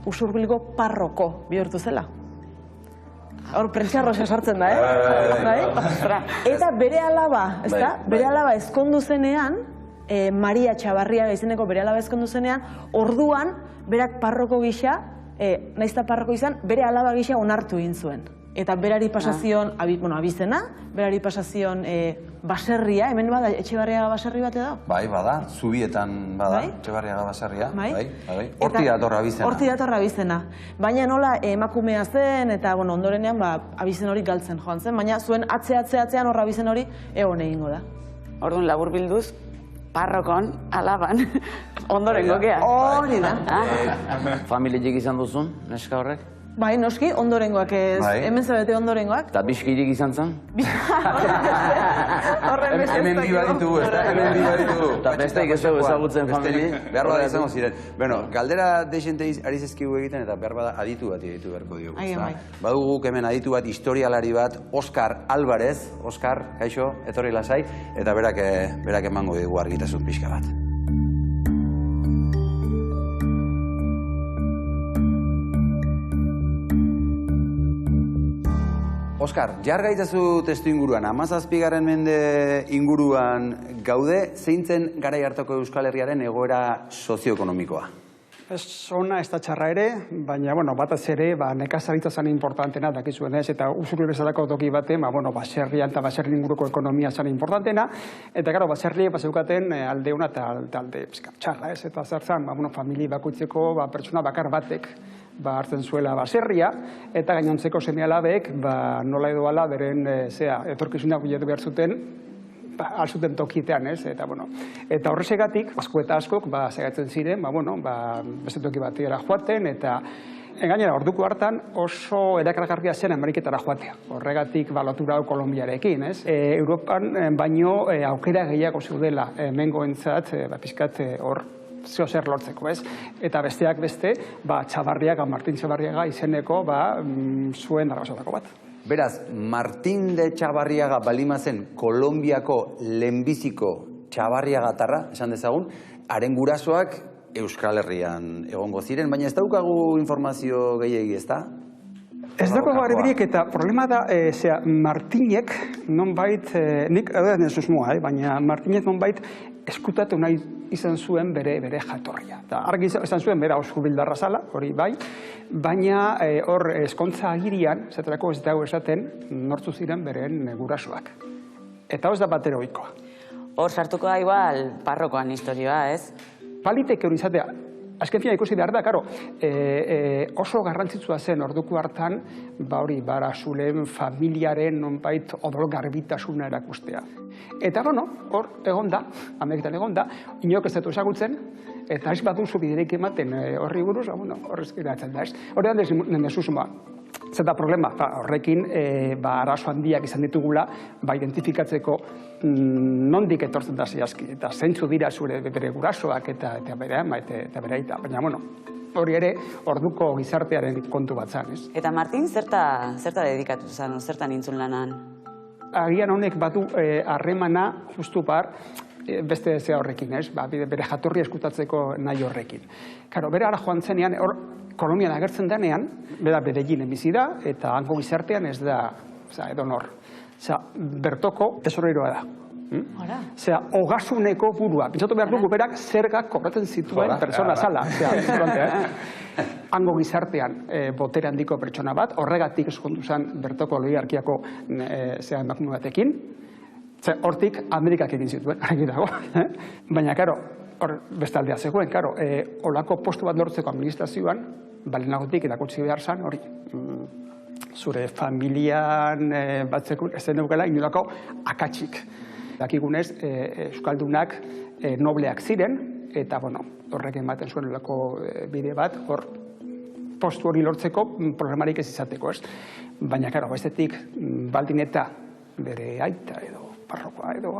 Usurbilgo parroko bihurtu zela. Hor, prentxarrosa sartzen da, Eta bere alaba, ezta? Bere alaba ezkondu zenean, Maria Txabarriaga izeneko bere alaba ezkondu zenean, orduan, berak parroko gisa, naizta parroko izan, bere alaba gisa onartu egin zuen. Eta berari pasazion, abizena, berari pasazion baserria, hemen bada Etxebarriaga baserri bat edo? Bai, bada, zubietan bada, Etxebarriaga baserria. Bai. Horti datorra abizena. Horti datorra abizena. Baina nola emakumea zen, eta ondorenean abizen hori galtzen joan zen, baina zuen atzean horra abizen hori egon egingo da. Orduan labur bilduz, parrokon, alaban, Ondorengokea. Hori da. Familiek izan duzun, neska horrek? Bai, noski, ondorengoak ez. Hemen zabete ondorengoak. Eta biskirik izan zen? Horren beste Hemen bi baditugu, ez da? Hemen bi baditugu. Eta besteik ez dugu ezagutzen familie. Behar bada izango ziren. Bueno, galdera desente ari zezkigu egiten eta behar bada aditu bat ditu beharko diogu. Badugu hemen aditu bat, historialari bat, Oskar Alvarez. Oskar, kaixo, etorri lasai, eta berak emango digu argitasun pixka bat. Oskar, jar gaitazu testu inguruan, 17. mende inguruan gaude, zeintzen garai hartako Euskal Herriaren egoera sozioekonomikoa? Ez ona, ez da txarra ere, baina, batez ere, nekazaritza zan importantena dakizuen ez, eta usurbil bezalako toki baten, baserrian eta baserri inguruko ekonomia zan importantena, eta gero, baserriek zeukaten alde ona eta alde txarra ez, eta zer zan, famili bakoitzeko pertsona bakar batek hartzen zuela baserria, eta gainontzeko seme-alabek nola edo ala beren etorkizunak bilatu behar zuten, alzuten tokitean, ez? Eta horrezegatik, asko eta askok, segatzen ziren, beste toki batera joaten, eta gainera, orduko hartan oso erakargarria zen Ameriketara joatea. Horregatik lotura hau Kolonbiarekin, ez? Europan baino aukera gehiago zeudela hemengoentzat, pixkat hor zeo zer lortzeko, ez? Eta besteak beste, Txabarriaga, Martin Txabarriaga izeneko zuen argazotako bat. Beraz, Martin de Txabarriaga balimazen Kolonbiako lehenbiziko Txabarriagatarra, esan dezagun, haren gurasoak Euskal Herrian egongo ziren, baina ez daukagu informazio gehiegi, ez da? Ez daukagu argirik eta problema da, Martinek nonbait, nik edo susmoa, baina Martinek nonbait eskutatu nahi izan zuen bere jatorria. Argi izan zuen bera Oskubildarra zala, hori bai, baina hor eskontza agirian, zaterako ez dago esaten, nortzu ziren beren gurasoak. Eta ez da batero ohikoa. Hor sartuko da igual parrokoan historioa, ez? Paliteke hori izatea. Azken fina ikusi behar da, karo, oso garrantzitsua zen orduko hartan, Barazulen familiaren nonbait odol garbitasuna erakustea. Eta, hor egon da, Ameriketan egon da, inok ez dut ezagutzen, eta ez baduzu biderik ematen horri buruz, horrez geratzen da, ez? Horrean desuzuma, zeta problema, horrekin arazo handiak izan ditugula, identifikatzeko nondik etortzen da zehazki, eta zeintzu dira zure bere gurasoak eta bere ama eta bere aita, baina, hori ere, orduko gizartearen kontu bat zan, ez? Eta Martin, zerta dedikatu zen, zertan intzun lanan? Agian honek badu harremana justu beste zea horrekin, ez? Bere jatorri eskutatzeko nahi horrekin. Karo, bere ara joan zenean, hor Kolonbian agertzen denean, bere ginen bizi da, eta hango gizartean ez da, edo nor. Bertoko tesoreroa da. Ogasuneko burua. Pentsatu behar dugu berak zergak kobratzen zituen pertsona zala. Hango gizartean botere handiko pertsona bat, horregatik eskondu zen bertoko oligarkiako emakume batekin. Hortik Amerikak egin zituen, argi dago. Baina, karo, hor bestaldea zegoen, karo, olako postu bat lortzeko administrazioan, balenagotik erakutsi behar zen, hori, zure familian batzeko ez den dugula inolako akatsik. Dakigunez, Euskaldunak nobleak ziren, eta, horrek ematen zuen olako bide bat, hor postu hori lortzeko problemarik ez izateko, ez? Baina, karo, bestetik baldin eta bere aita edo parrokoa edo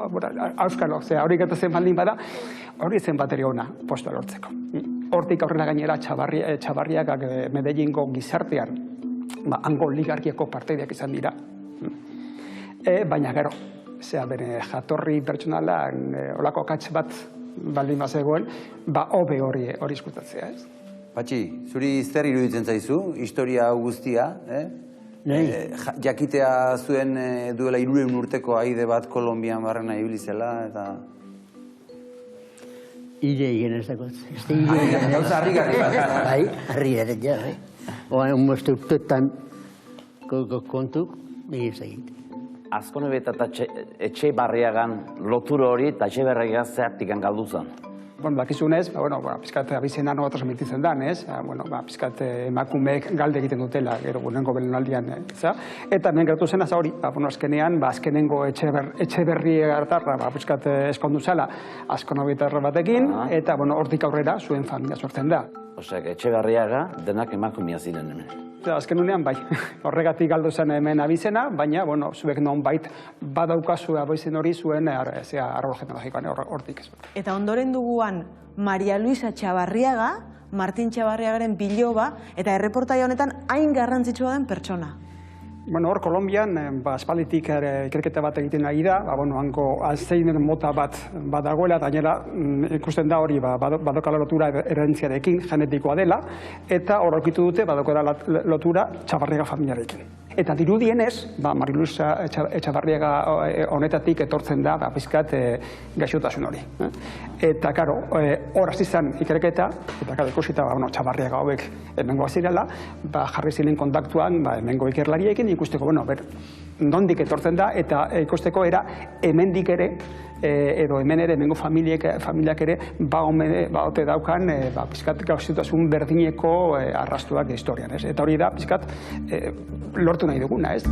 auskalo, hori gertatzen baldin bada, hori zen bateri ona postua lortzeko. Hortik aurrera gainera Txabarriagak Medellingo gizartean, hango oligarkiako parteideak izan dira. Baina gero, bere jatorri pertsonalan olako akats bat baldin bazegoen, hobe hori eskutatzea, ez? Patxi, zuri zer iruditzen zaizu, historia guztia, jakitea zuen duela 300 urteko aide bat Kolonbian barrena ibili zela, eta... Ire egin ez dagoz. Gauza harrigarri bat. Bai, harri ere, ja, bai. Oan, moztu urtetan kontu, egin egin. Azkone beta eta Etxebarriagan lotura hori eta Etxebarriagan zehatikan galdu zen. Dakizunez, pizkat abizena nola transmititzen da, pizkat emakumeek galde egiten dutela, gero gurengo belaunaldian, eta hemen gertu zen hori, azkenean, azkenengo etxe berri hartarra, pizkat eskondu zela, azkonobietarra batekin, eta hortik aurrera zuen familia sortzen da. Oseak, Etxebarriaga denak emakumea ziren hemen. Azken unean, bai, horregatik galdu zen hemen abizena, baina, zuek nonbait badaukazu abizen hori zuen arbol genealogikoan hortik. Eta ondoren duguan Maria Luisa Txabarriaga, Martin Txabarriagaren biloba, eta erreportaia honetan hain garrantzitsua den pertsona. Hor, Kolonbian, aspalditik ikerketa bat egiten ari da, hango Alzheimer mota bat badagoela, eta gainera ikusten da hori badokala lotura erantziarekin, genetikoa dela, eta hor aurkitu dute badokala lotura Txabarriaga familiarekin. Eta dirudienez, Maria Luisa Txabarriaga honetatik etortzen da pizkat gaixotasun hori. Eta, karo, hor hasi zen ikerketa, eta ikusita Txabarriaga hauek hemengoa zirela, jarri ziren kontaktuan hemengo ikerlariekin, ikusteko, nondik etortzen da, eta ikusteko era hemendik ere, edo hemen ere, hemengo familiak ere, ote daukan, pizkat gaixotasun berdineko arrastuak historian, eta hori da, pizkat, lortu nahi duguna, ez?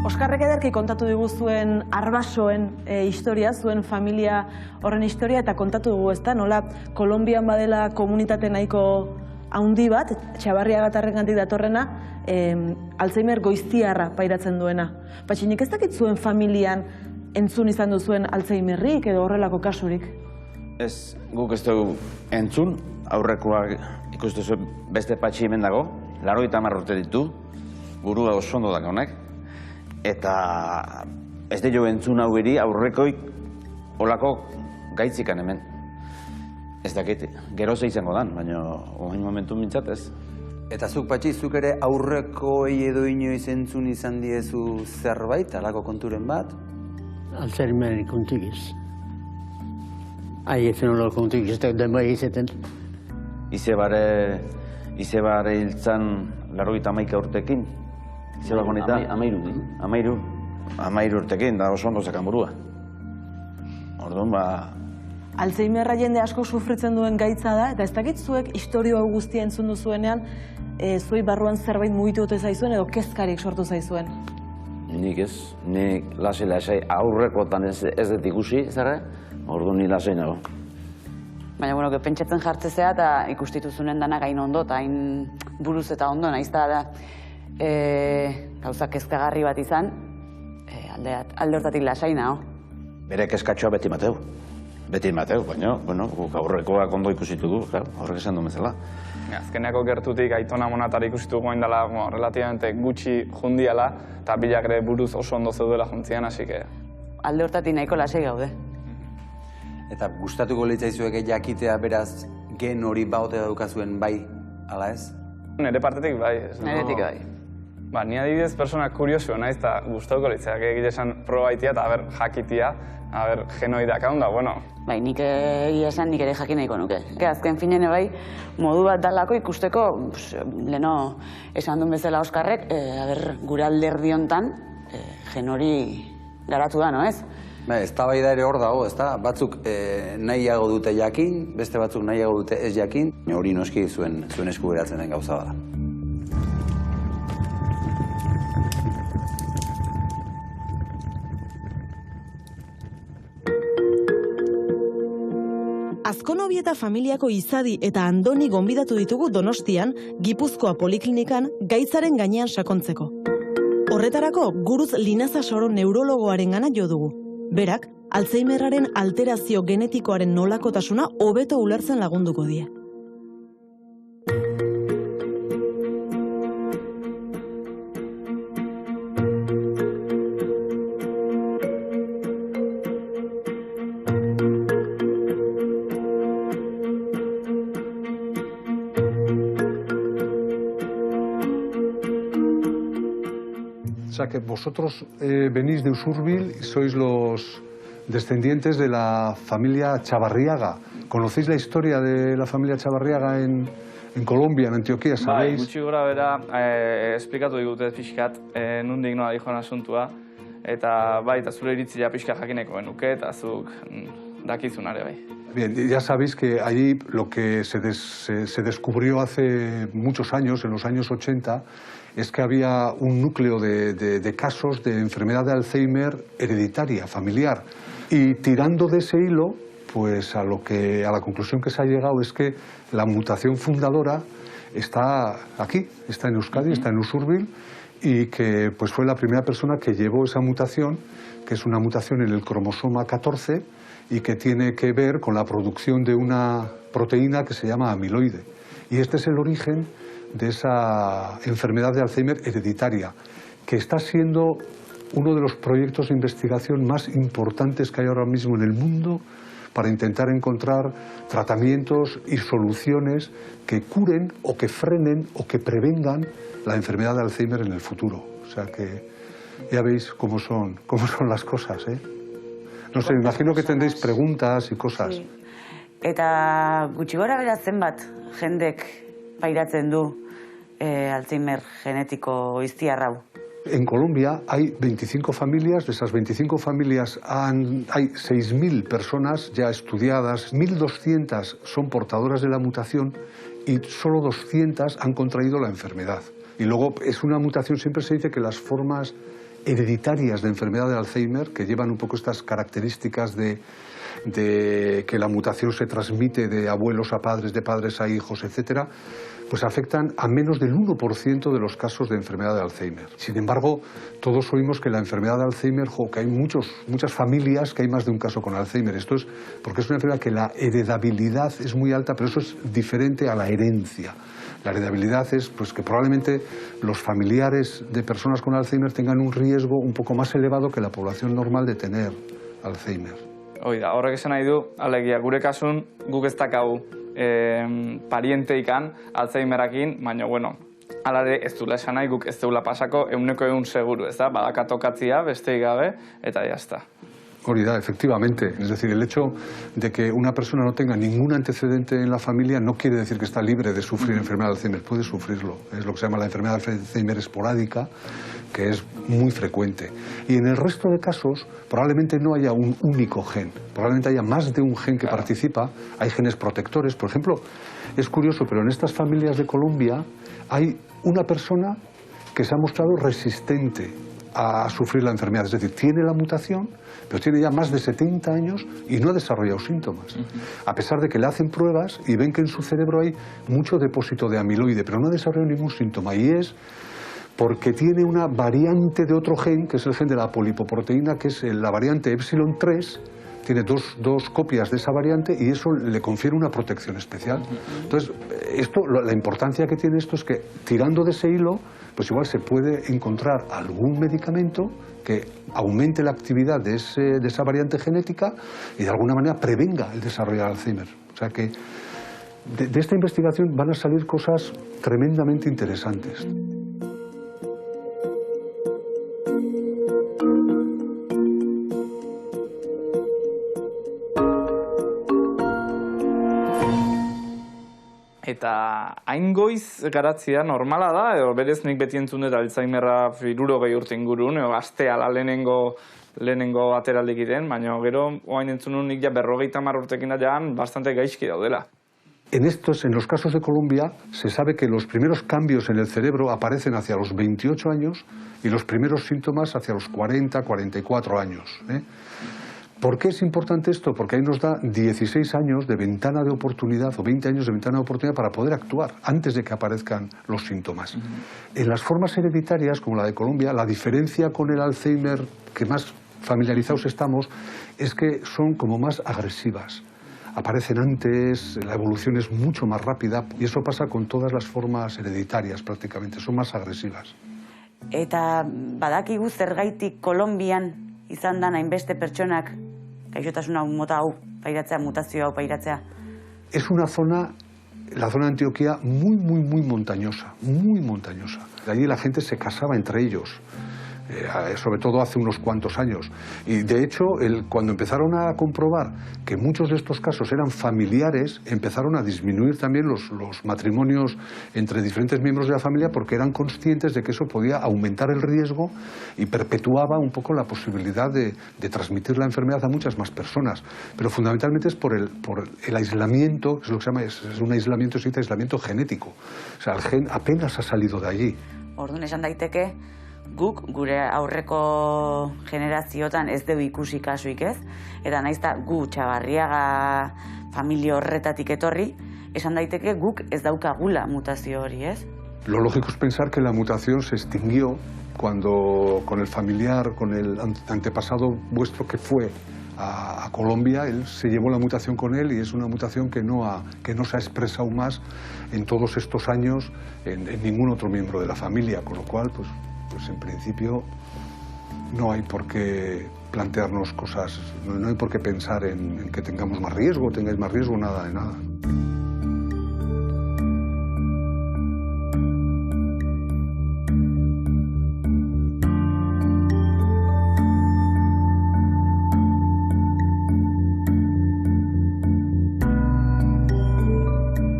Oskarrek ederki kontatu digu zuen Arbasoen historia, zuen familia horren historia, eta kontatu dugu, ezta, nola Kolonbian badela komunitate nahiko handi bat, Txabarriagatarren gandik datorrena, Alzheimer goiztiarra pairatzen duena. Patxinik, ez dakit zuen familian entzun izan duzuen Alzheimerrik edo horrelako kasurik? Ez, guk ez dugu entzun, aurrekoak ikustu zuen beste patxi hemen dago, 80 urte ditu, burua oso ondo dago honek, eta ez dugu entzun hau eri aurrekoik olako gaitzikan hemen. Ez dakit, geroz izango dan, baina ohain momentu mintzat ez. Eta zuk, Patxi, zuk ere aurrekoei edo inoiz entzun izan diezu zerbait, alako konturen bat? Alzheimer kontuk ez. Ezen hori kontuk ez da denbora izaten. Izebare hiltzan 81 urtekin. Izebak honeta? Amairu urtekin, da oso ondo zakan burua. Orduan, Alzheimerra jende asko sufritzen duen gaitza da, eta ez dakit zuek historio hau guztia entzun duzuenean, zuei barruan zerbait mugitu dute zaizuen edo kezkarik sortu zaizuen? Nik ez, nik lasai aurrekotan ez dut ikusi, zerre, orduan ni lasai nago. Baina, pentsatzen jartzezea eta ikustituzunen danak hain ondo, eta hain buruz eta ondo, nahiz da gauza kezkagarri bat izan, alde hortatik lasai nago. Bere kezkatxoa beti mateu. Beti mateu, baina, guk aurrekoak ondo ikusitu du, horrek esan du bezala. Azkeneko gertutik aitona monatari ikusitu goen dela relativamente gutxi jundiala, eta bilak ere buruz oso ondo zeudela juntzian, hasi que... Alde hortatik nahiko lasai gaude. Eta gustatuko litzaizuek jakitea beraz gen hori baote daukazuen bai, ala ez? Nere partetik bai. Neretik bai. Ni adibidez persona kuriosu naiz, eta gustatuko litzaiak egite esan proba itia eta jakitia, genoidak hau da, bueno. Bai, nik egia esan nik ere jakin nahiko nuke. Azken finene bai, modu bat dalako ikusteko, leno esan duen bezala Oskarrek, gure alderdi hontan gen hori garatu da, no ez? Eztabaida ere hor dago, ezta? Batzuk nahiago dute jakin, beste batzuk nahiago dute ez jakin, hori noski zuen esku geratzen den gauza bada. Azkonobieta familiako Izadi eta Andoni gonbidatu ditugu Donostian, Gipuzkoa Poliklinikan gaitzaren gainean sakontzeko. Horretarako, Guruz Linazasoro neurologoaren gana jo dugu. Berak, Alzheimerraren alterazio genetikoaren nolakotasuna hobeto ulertzen lagunduko die. O sea que vosotros venís de Usurbil y sois los descendientes de la familia Txabarriaga. ¿Conocéis la historia de la familia Txabarriaga en en Colombia, en Antioquia, ¿sabéis? Bai, gutxi gora bera, esplikatu digute pixkat, nondik nola dijoan asuntua, eta bai, eta zure iritzia pixka jakineko genuke, eta zuk dakizunare bai. Bien, ya sabéis que allí lo que se descubrió hace muchos años, en los años 80, es que había un núcleo de casos de enfermedad de Alzheimer hereditaria, familiar. Y tirando de ese hilo, pues a la conclusión que se ha llegado es que la mutación fundadora está aquí, está en Euskadi, está en Usurbil, y que pues fue la primera persona que llevó esa mutación, que es una mutación en el cromosoma 14, y que tiene que ver con la producción de una proteína que se llama amiloide. Y este es el origen de esa enfermedad de Alzheimer hereditaria, que está siendo uno de los proyectos de investigación más importantes que hay ahora mismo en el mundo para intentar encontrar tratamientos y soluciones que curen o que frenen o que prevengan la enfermedad de Alzheimer en el futuro. O sea que ya veis cómo son las cosas, ¿eh? No sé, imagino que tendréis preguntas y cosas. Sí. Eta gutxi gora bera zenbat jendek pairatzen du Alzheimer genetiko iztiarrau? En Colombia hay 25 familias, de esas 25 familias hay 6.000 personas ya estudiadas, 1.200 son portadoras de la mutación y solo 200 han contraído la enfermedad. Y luego es una mutación, siempre se dice que las formas hereditarias de enfermedad de Alzheimer, que llevan un poco estas características de que la mutación se transmite de abuelos a padres, de padres a hijos, etcétera, pues afectan a menos del 1% de los casos de enfermedad de Alzheimer. Sin embargo, todos oímos que la enfermedad de Alzheimer, que hay muchas familias que hay más de un caso con Alzheimer. Esto es porque es una enfermedad que la heredabilidad es muy alta, pero eso es diferente a la herencia. La heredabilidad es pues, que probablemente los familiares de personas con Alzheimer tengan un riesgo un poco más elevado que la población normal de tener Alzheimer. Hoi da, horrek esan nahi du, alegia, gure kasun guk ez dakau parienteikan Alzheimerakin, baina, bueno, alare ez dula esan nahi guk ez deula pasako 100% seguru, ez da? Badaka tokatzia, besteik gabe, eta jazta. Hori da, efectivamente. Es decir, el hecho de que una persona no tenga ningún antecedente en la familia no quiere decir que está libre de sufrir enfermedad de Alzheimer. Puede sufrirlo. Es lo que se llama la enfermedad de Alzheimer esporádica, que es muy frecuente. Y en el resto de casos probablemente no haya un único gen. Probablemente haya más de un gen que participa. Hay genes protectores. Por ejemplo, es curioso, pero en estas familias de Colombia hay una persona que se ha mostrado resistente a sufrir la enfermedad. Es decir, tiene la mutación, pero tiene ya más de 70 años y no ha desarrollado síntomas. A pesar de que le hacen pruebas y ven que en su cerebro hay mucho depósito de amiloide, pero no ha desarrollado ningún síntoma. Y es porque tiene una variante de otro gen, que es el gen de la polipoproteína, que es la variante epsilon 3, tiene dos copias de esa variante y eso le confiere una protección especial. Entonces, la importancia que tiene esto es que, tirando de ese hilo, pues igual se puede encontrar algún medicamento que aumente la actividad de esa variante genética y de alguna manera prevenga el desarrollo de Alzheimer. O sea que de esta investigación van a salir cosas tremendamente interesantes. Eta hain goiz garatzea normala da, edo berez nik beti entzun dut Alzheimerra 60 urte ingurun, edo gazteala lehenengo ateraldik iten, baina gero oain entzun nik ja 50 urtekin da jaan bastante gaizki daudela. En los casos de Colombia se sabe que los primeros cambios en el cerebro aparecen hacia los 28 años y los primeros síntomas hacia los 40, 44 años. ¿Por qué es importante esto? Porque ahí nos da 16 años de ventana de oportunidad o 20 años de ventana de oportunidad para poder actuar antes de que aparezcan los síntomas. En las formas hereditarias, como la de Colombia, la diferencia con el Alzheimer que más familiarizados estamos es que son como más agresivas. Aparecen antes, la evolución es mucho más rápida y eso pasa con todas las formas hereditarias prácticamente, son más agresivas. Eta badakigu zergaitik Kolonbian izan da hainbeste pertsonak gaixotasuna mota hau pairatzea, mutazio hau pairatzea? Es una zona, la zona de Antioquia, muy montañosa, muy montañosa. Allí la gente se casaba entre ellos. sobre todo hace unos cuantos años. Y de hecho, cuando empezaron a comprobar que muchos de estos casos eran familiares, empezaron a disminuir también los matrimonios entre diferentes miembros de la familia, porque eran conscientes de que eso podía aumentar el riesgo y perpetuaba un poco la posibilidad de transmitir la enfermedad a muchas más personas. Pero fundamentalmente es por el aislamiento, es lo que se llama, es un aislamiento, se dice aislamiento genético. O sea, el gen apenas ha salido de allí. Orduan esan daiteke, guk gure aurreko generaziotan ez dugu ikusi kasuik ez, eta naizta gu Txabarriaga familia horretatik etorri, esan daiteke guk ez daukagula mutazio hori, ez? Lo lógico es pensar que la mutación se extinguió cuando con el familiar, con el antepasado vuestro que fue a Colombia, él se llevó la mutación con él y es una mutación que no se ha expresado más en todos estos años en ningún otro miembro de la familia, con lo cual, pues en principio no hay por qué plantearnos cosas, no hay por qué pensar en que tengamos más riesgo, tengáis más riesgo, nada de nada.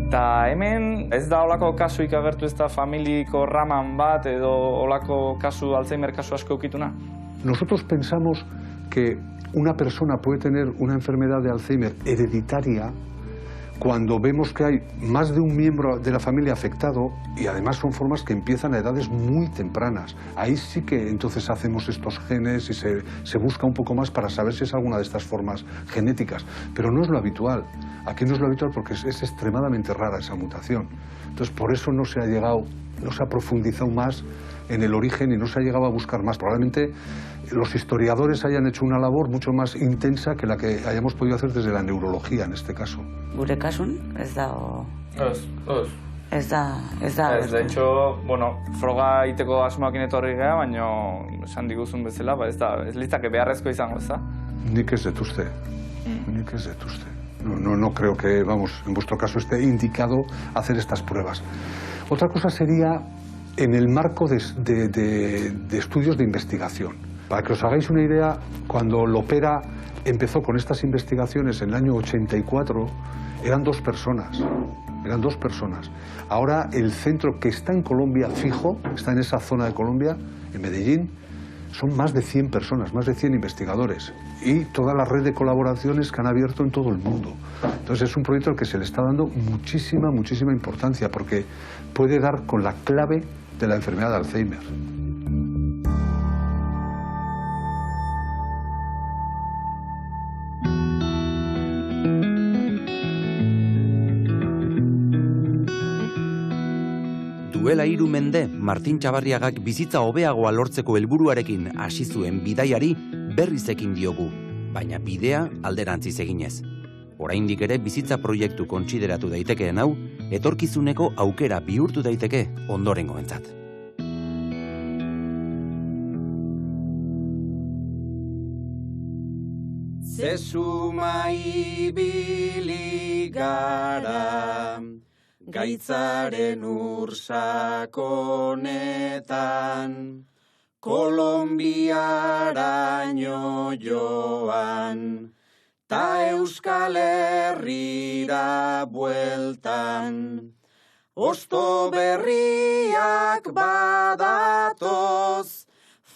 Eta hemen ez da olako kasuik agertu, ez da familiko raman bat edo olako kasu, Alzheimer kasu asko ukituna? Nosotros pensamos que una persona puede tener una enfermedad de Alzheimer hereditaria cuando vemos que hay más de un miembro de la familia afectado y además son formas que empiezan a edades muy tempranas. Ahí sí que entonces hacemos estos genes y se busca un poco más para saber si es alguna de estas formas genéticas. Pero no es lo habitual. Aquí no es lo habitual porque es extremadamente rara esa mutación. Entonces por eso no se ha profundizado más en el origen y no se ha llegado a buscar más. Probablemente los historiadores hayan hecho una labor mucho más intensa que la que hayamos podido hacer desde la neurología en este caso. Gure kasun, ez dago... Ez da... De hecho, bueno, froga iteko asmoakin etorri gara, baina esan diguzun bezala, ez litzake beharrezko izango, ez da? Nik ez dut uste. Nik ez dut uste. No creo que, vamos, en vuestro caso esté indicado hacer estas pruebas. Otra cosa sería en el marco de estudios de investigación. Para que os hagáis una idea, cuando Lopera empezó con estas investigaciones en el año 84, eran dos personas. Ahora el centro que está en Colombia fijo, está en esa zona de Colombia, en Medellín, son más de 100 personas, más de 100 investigadores y toda la red de colaboraciones que han abierto en todo el mundo. Entonces es un proyecto al que se le está dando muchísima importancia porque puede dar con la clave de la enfermedad de Alzheimer. Duela 3 mende, Martin Txabarriagak bizitza hobeagoa lortzeko helburuarekin hasi zuen bidaiari berriz ekin diogu, baina bidea alderantziz eginez. Oraindik ere bizitza proiektu kontsideratu daitekeen hau, etorkizuneko aukera bihurtu daiteke ondorengoentzat. Zesuma ibili gara, gaitzaren ursakonetan, Kolombiaraino joan, ta Euskal Herrira bueltan. Osto berriak badatoz,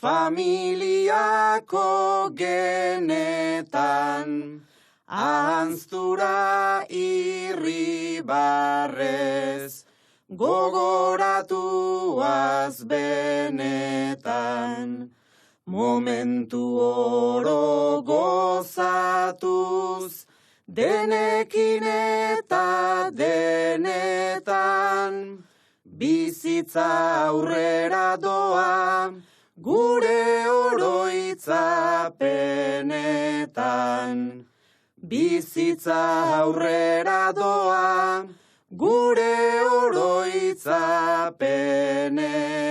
familiako genetan, ahanztura irribarrez, gogoratuaz benetan. Momentu oro gozatuz, denekin eta denetan. Bizitza aurrera doa, gure oroitzapenetan. Bizitza aurrera doa, gure oroitzapenetan.